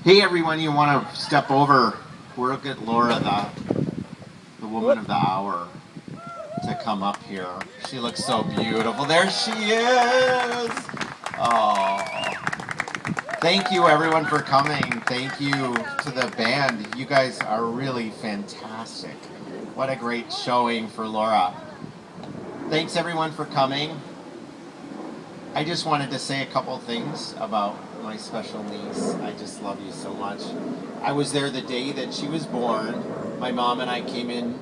Hey everyone, you want to step over? We'll get Laura, the woman of the hour, to come up here. She looks so beautiful. There she is! Oh. Thank you everyone for coming. Thank you to the band. You guys are really fantastic. What a great showing for Laura. Thanks everyone for coming. I just wanted to say a couple things about my special niece. I just love you so much. I was there the day that she was born. My mom and I came in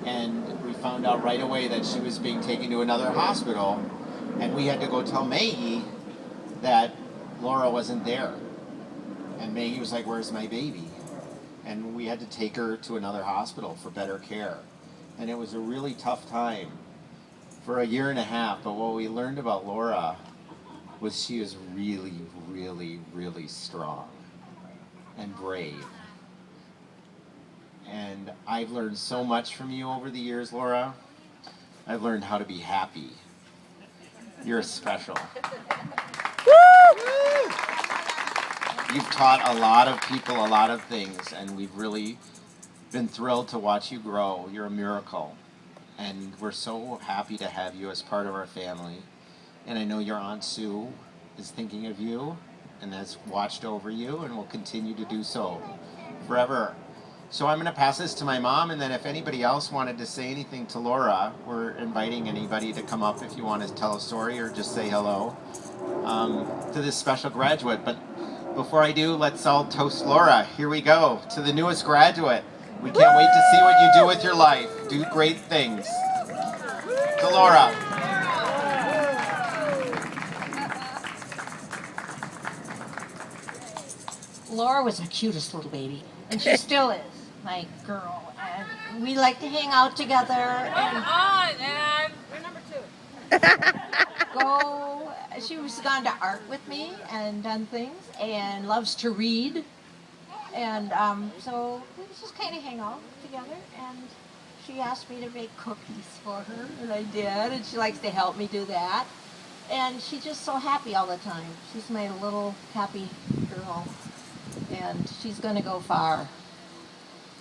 and we found out right away that she was being taken to another hospital, and we had to go tell Maggie that Laura wasn't there. And Maggie was like, "Where's my baby?" And we had to take her to another hospital for better care. And it was a really tough time for a year and a half, but what we learned about Laura was she is really, really, really strong and brave. And I've learned so much from you over the years, Laura. I've learned how to be happy. You're special. You've taught a lot of people a lot of things, and we've really been thrilled to watch you grow. You're a miracle. And we're so happy to have you as part of our family. And I know your Aunt Sue is thinking of you and has watched over you and will continue to do so forever. So I'm going to pass this to my mom, and then if anybody else wanted to say anything to Laura, we're inviting anybody to come up if you want to tell a story or just say hello to this special graduate. But before I do, let's all toast Laura. Here we go, to the newest graduate. We can't wait to see what you do with your life. Do great things. To Laura. Laura was the cutest little baby, and she still is, my girl. And we like to hang out together and we're number 2. Go. She was gone to art with me and done things, and loves to read. And so we just kind of hang out together, and she asked me to make cookies for her, and I did, and she likes to help me do that. And she's just so happy all the time. She's my little happy girl, and she's going to go far.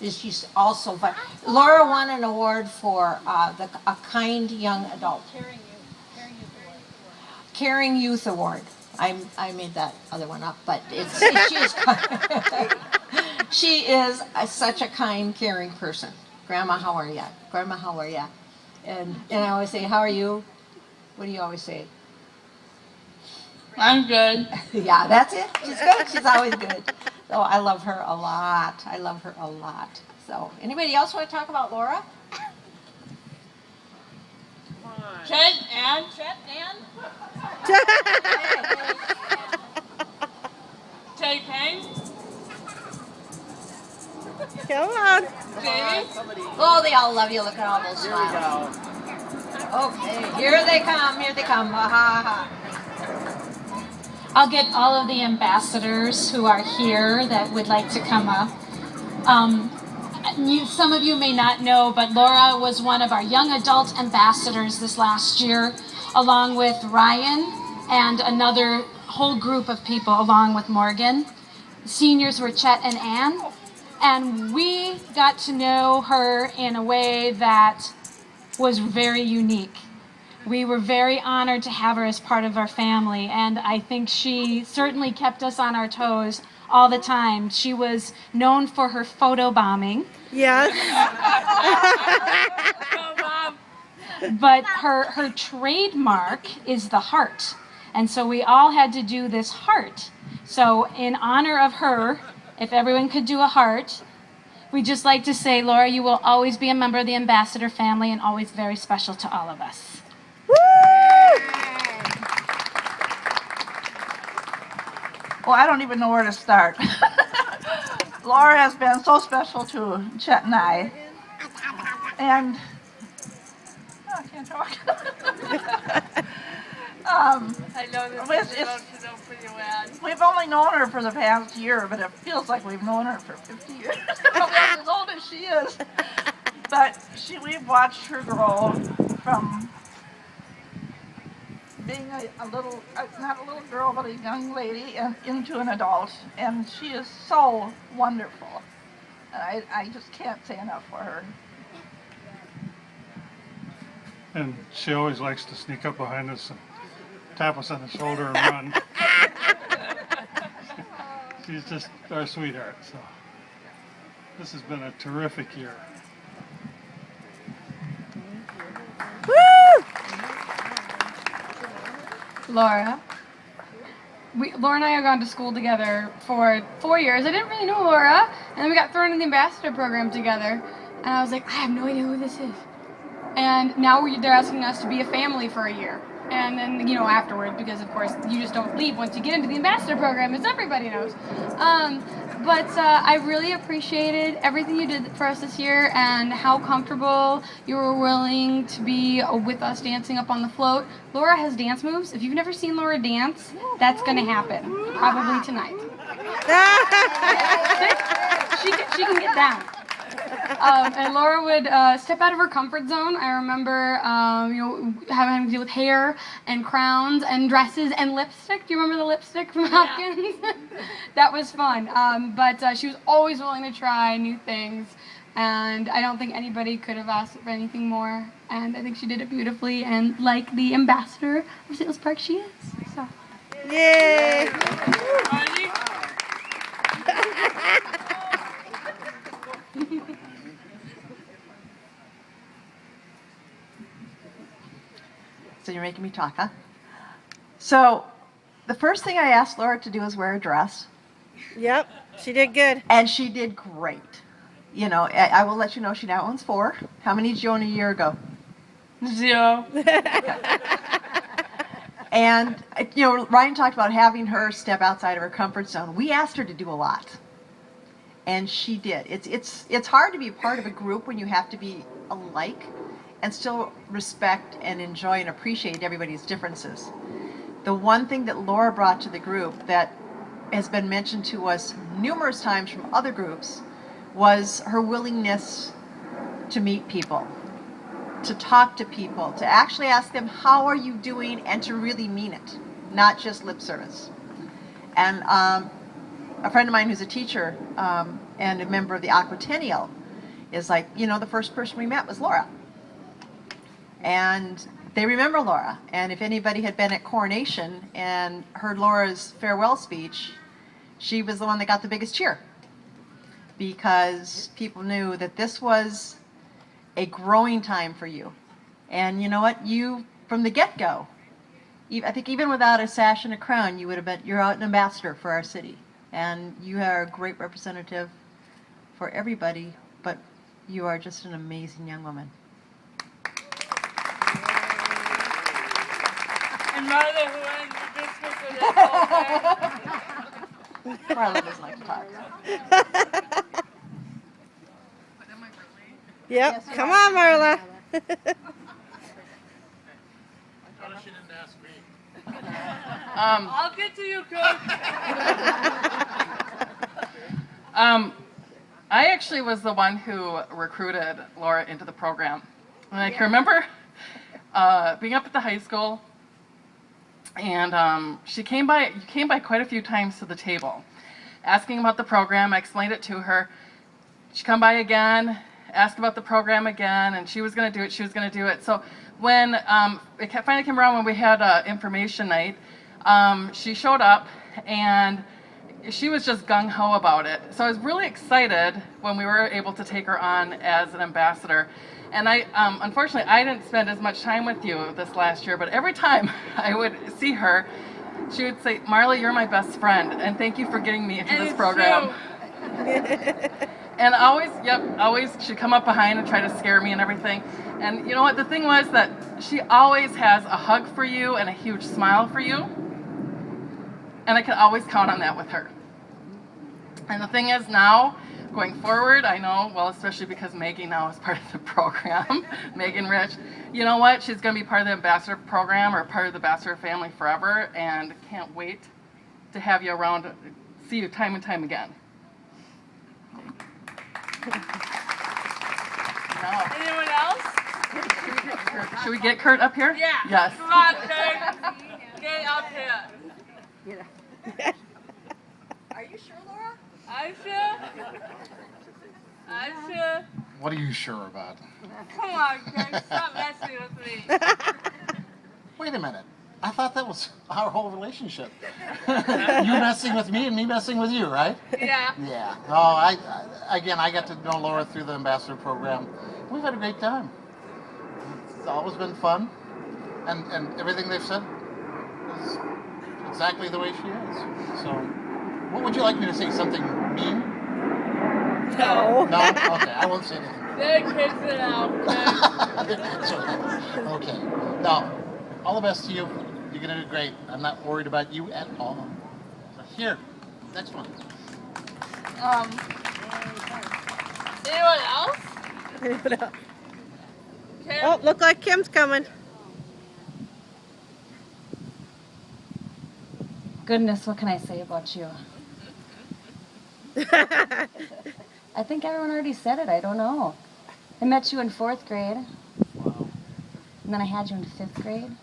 She's also, Laura won an award for a kind young adult. Caring Youth Award. I made that other one up, but she is such a kind, caring person. Grandma, how are ya? Grandma, how are ya? And I always say, how are you? What do you always say? I'm good. Yeah, that's it. She's good. She's always good. So I love her a lot. I love her a lot. So anybody else want to talk about Laura? Chet and Teddy Payne. Come on. Jamie. Oh, they all love you. Look at all those smiles. Okay, here they come. Here they come. Ha ha ha. I'll get all of the ambassadors who are here that would like to come up. Some of you may not know, but Laura was one of our young adult ambassadors this last year, along with Ryan and another whole group of people along with Morgan. Seniors were Chet and Ann, and we got to know her in a way that was very unique. We were very honored to have her as part of our family, and I think she certainly kept us on our toes all the time. She was known for her photo bombing. Yes. But her trademark is the heart. And so we all had to do this heart. So in honor of her, if everyone could do a heart, we'd just like to say, Laura, you will always be a member of the Ambassador family and always very special to all of us. Well, I don't even know where to start. Laura has been so special to Chet and I. And I can't talk. I know this is to know pretty well. We've only known her for the past year, but it feels like we've known her for 50 years. Probably as old as she is. But we've watched her grow from being a little, not a little girl, but a young lady and into an adult. And she is so wonderful. And I just can't say enough for her. And she always likes to sneak up behind us and tap us on the shoulder and run. She's just our sweetheart. So this has been a terrific year. Laura. Laura and I have gone to school together for 4 years. I didn't really know Laura, and then we got thrown in the ambassador program together. And I was like, I have no idea who this is. And now they're asking us to be a family for a year. And then, afterward, because of course you just don't leave once you get into the ambassador program, as everybody knows. But I really appreciated everything you did for us this year and how comfortable you were willing to be with us dancing up on the float. Laura has dance moves. If you've never seen Laura dance, that's going to happen, probably tonight. she can get down. And Laura would step out of her comfort zone. I remember, having to deal with hair and crowns and dresses and lipstick. Do you remember the lipstick from Hopkins? That was fun. But she was always willing to try new things, and I don't think anybody could have asked for anything more. And I think she did it beautifully, and like the ambassador of St. Louis Park, she is. So. Yay! So you're making me talk, huh? So the first thing I asked Laura to do was wear a dress. Yep, she did good. And she did great. I will let you know she now owns 4. How many did you own a year ago? 0. And, Ryan talked about having her step outside of her comfort zone. We asked her to do a lot. And she did. It's hard to be part of a group when you have to be alike and still respect and enjoy and appreciate everybody's differences. The one thing that Laura brought to the group that has been mentioned to us numerous times from other groups was her willingness to meet people, to talk to people, to actually ask them, how are you doing, and to really mean it, not just lip service. And a friend of mine who's a teacher and a member of the Aquatennial is like, the first person we met was Laura. And they remember Laura. And if anybody had been at Coronation and heard Laura's farewell speech, she was the one that got the biggest cheer. Because people knew that this was a growing time for you. And you know what? You, from the get-go, I think even without a sash and a crown, you're out an ambassador for our city. And you are a great representative for everybody, but you are just an amazing young woman. And Marla, who owns the business with this whole thing. Marla doesn't like to talk. Yep, Yes, come on, Marla. I'll get to you, Coach. I actually was the one who recruited Laura into the program. And I can remember being up at the high school, and you came by quite a few times to the table, asking about the program. I explained it to her. She'd come by again, ask about the program again, and she was going to do it, So when it finally came around when we had information night, she showed up, and she was just gung-ho about it. So I was really excited when we were able to take her on as an ambassador. And unfortunately, I didn't spend as much time with you this last year, but every time I would see her, she would say, Marla, you're my best friend, and thank you for getting me into this program. And always she'd come up behind and try to scare me and everything. And you know what? The thing was that she always has a hug for you and a huge smile for you. And I could always count on that with her. And the thing is now, going forward, I know, well, especially because Maggie now is part of the program, Megan Rich, you know what? She's going to be part of the ambassador program or part of the ambassador family forever, and can't wait to have you around, see you time and time again. Anyone else? Should we get Kurt up here? Yeah. Yes. Come on, Kurt. get up here. Are you sure, Laura? I'm sure. I'm sure. What are you sure about? Come on, guys, stop messing with me. Wait a minute. I thought that was our whole relationship. You messing with me and me messing with you, right? Yeah. Yeah. No, I got to know Laura through the ambassador program. We've had a great time. It's always been fun, and everything they've said is exactly the way she is. So, what would you like me to say? Something mean? No. No? Okay, I won't say anything. They're kids now. Okay. No, all the best to you. You're going to do great. I'm not worried about you at all. So here, next one. Anyone else? Kim? Oh, look like Kim's coming. Goodness, what can I say about you? I think everyone already said it. I don't know. I met you in 4th grade. Wow. And then I had you in 5th grade.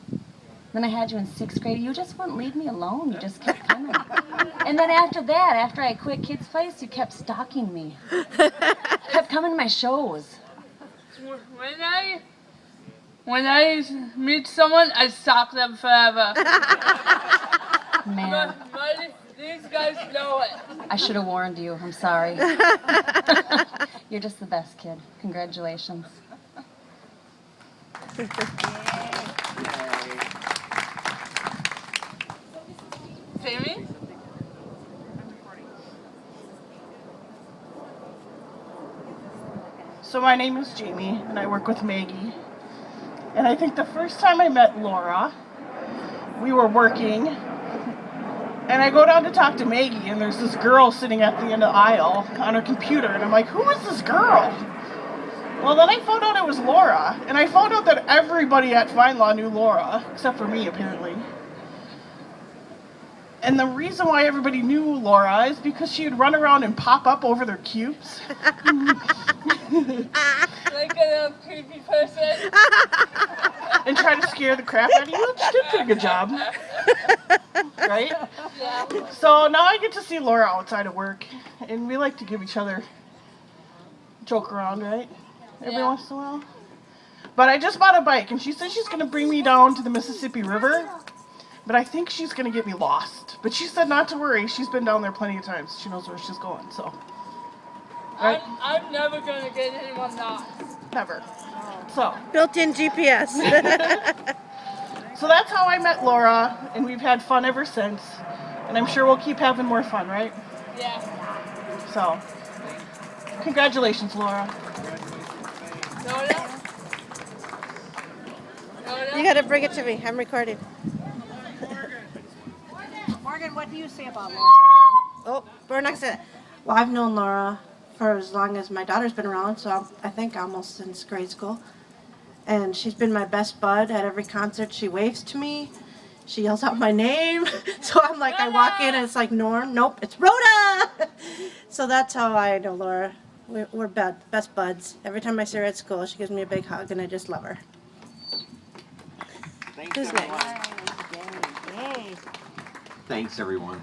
Then I had you in 6th grade. You just wouldn't leave me alone. You just kept coming. And then after that, after I quit Kids Place, you kept stalking me. Kept coming to my shows. When I meet someone, I stalk them forever. Man, But these guys know it. I should have warned you. I'm sorry. You're just the best kid. Congratulations. Jamie? So my name is Jamie, and I work with Maggie. And I think the first time I met Laura, we were working, and I go down to talk to Maggie, and there's this girl sitting at the end of the aisle on her computer, and I'm like, who is this girl? Well, then I found out it was Laura, and I found out that everybody at FindLaw knew Laura, except for me, apparently. And the reason why everybody knew Laura is because she would run around and pop up over their cubes. Like a little creepy person. And try to scare the crap out of you. She did a pretty good job. Right? Yeah. So now I get to see Laura outside of work, and we like to give each other joke around, right? Every once in a while. But I just bought a bike, and she said she's going to bring me down to the Mississippi River, but I think she's going to get me lost. But she said not to worry. She's been down there plenty of times. She knows where she's going, so. Right? I'm never going to get anyone lost. Never. So. Built-in GPS. So that's how I met Laura, and we've had fun ever since. And I'm sure we'll keep having more fun, right? Yeah. So, congratulations, Laura. You gotta bring it to me. I'm recording. Morgan, what do you say about Laura? Oh, Bernax said, well, I've known Laura for as long as my daughter's been around, so I think almost since grade school. And she's been my best bud at every concert. She waves to me. She yells out my name. So I'm like, I walk in and it's like, Norm. Nope, it's Rhoda. So that's how I know Laura. We're best buds. Every time I see her at school, she gives me a big hug and I just love her. Thanks, Who's everyone. next? Thanks, everyone.